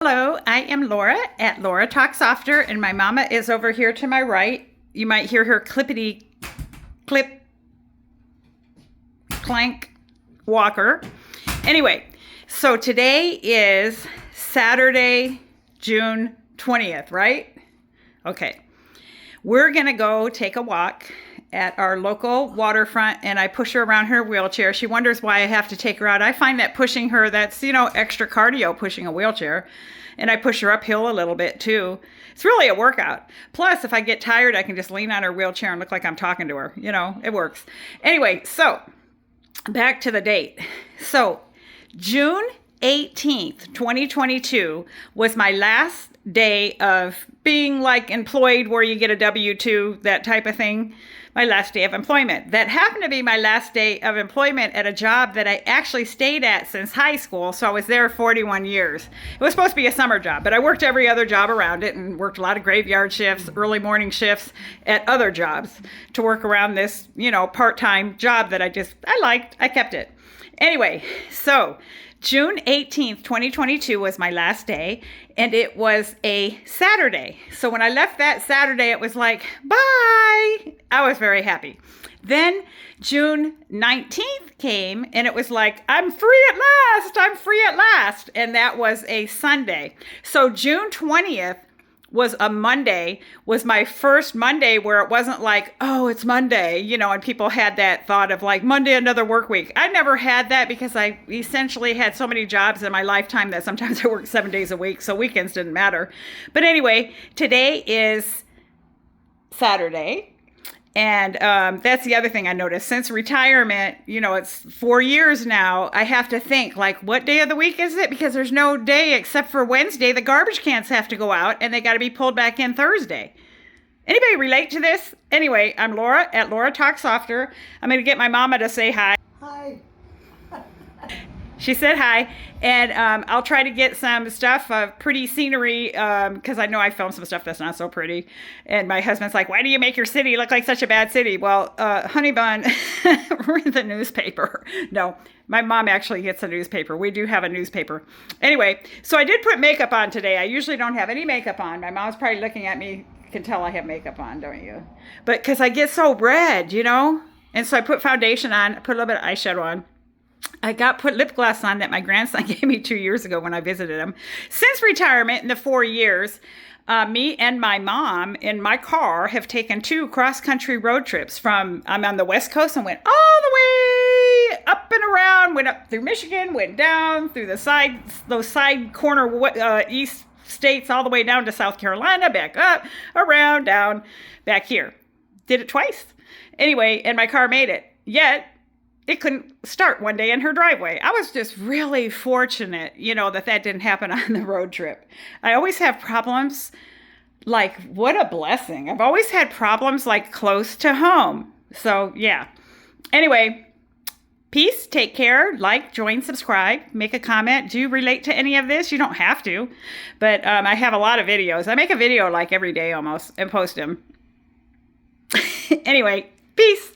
Hello, I am Laura at Laura Talks Softer, and my mama is over here to my right. You might hear her clippity clip clank walker. Anyway, so today is Saturday, June 20th, right? Okay. We're going to go take a walk at our local waterfront, and I push her around her wheelchair. She wonders why I have to take her out. I find that pushing her, that's, extra cardio pushing a wheelchair. And I push her uphill a little bit too. It's really a workout. Plus, if I get tired, I can just lean on her wheelchair and look like I'm talking to her. It works. Anyway, so back to the date. So June 18th, 2022 was my last day of being employed where you get a W-2, that type of thing. My last day of employment. That happened to be my last day of employment at a job that I actually stayed at since high school. So I was there 41 years. It was supposed to be a summer job, but I worked every other job around it and worked a lot of graveyard shifts, early morning shifts at other jobs to work around this, part-time job that I liked. I kept it. Anyway, so June 18th, 2022 was my last day, and it was a Saturday. So when I left that Saturday, it was like, bye. I was very happy. Then June 19th came, and it was like, I'm free at last. I'm free at last. And that was a Sunday. So June 20th was a Monday, was my first Monday where it wasn't like, oh, it's Monday, and people had that thought of Monday, another work week. I never had that because I essentially had so many jobs in my lifetime that sometimes I worked 7 days a week, so weekends didn't matter. But anyway, today is Saturday. And that's the other thing I noticed. Since retirement, it's 4 years now, I have to think, what day of the week is it? Because there's no day except for Wednesday. The garbage cans have to go out, and they got to be pulled back in Thursday. Anybody relate to this? Anyway, I'm Laura at Laura Talks Softer. I'm going to get my mama to say hi. Hi. She said hi, and I'll try to get some stuff of pretty scenery because I know I filmed some stuff that's not so pretty. And my husband's like, why do you make your city look like such a bad city? Well, honey bun, we're in the newspaper. No, my mom actually gets a newspaper. We do have a newspaper. Anyway, so I did put makeup on today. I usually don't have any makeup on. My mom's probably looking at me. You can tell I have makeup on, don't you? But because I get so red, And so I put foundation on, I put a little bit of eyeshadow on. I put lip gloss on that my grandson gave me 2 years ago when I visited him. Since retirement in the 4 years, me and my mom in my car have taken 2 cross-country road trips I'm on the West Coast and went all the way up and around, went up through Michigan, went down through those side corner east states all the way down to South Carolina, back up, around, down, back here. Did it twice. Anyway, and my car made it. Yet, it couldn't start one day in her driveway. I was just really fortunate, that didn't happen on the road trip. I always have problems, what a blessing. I've always had problems close to home. So, yeah. Anyway, peace, take care, join, subscribe, make a comment. Do you relate to any of this? You don't have to, but I have a lot of videos. I make a video every day almost and post them. Anyway, peace.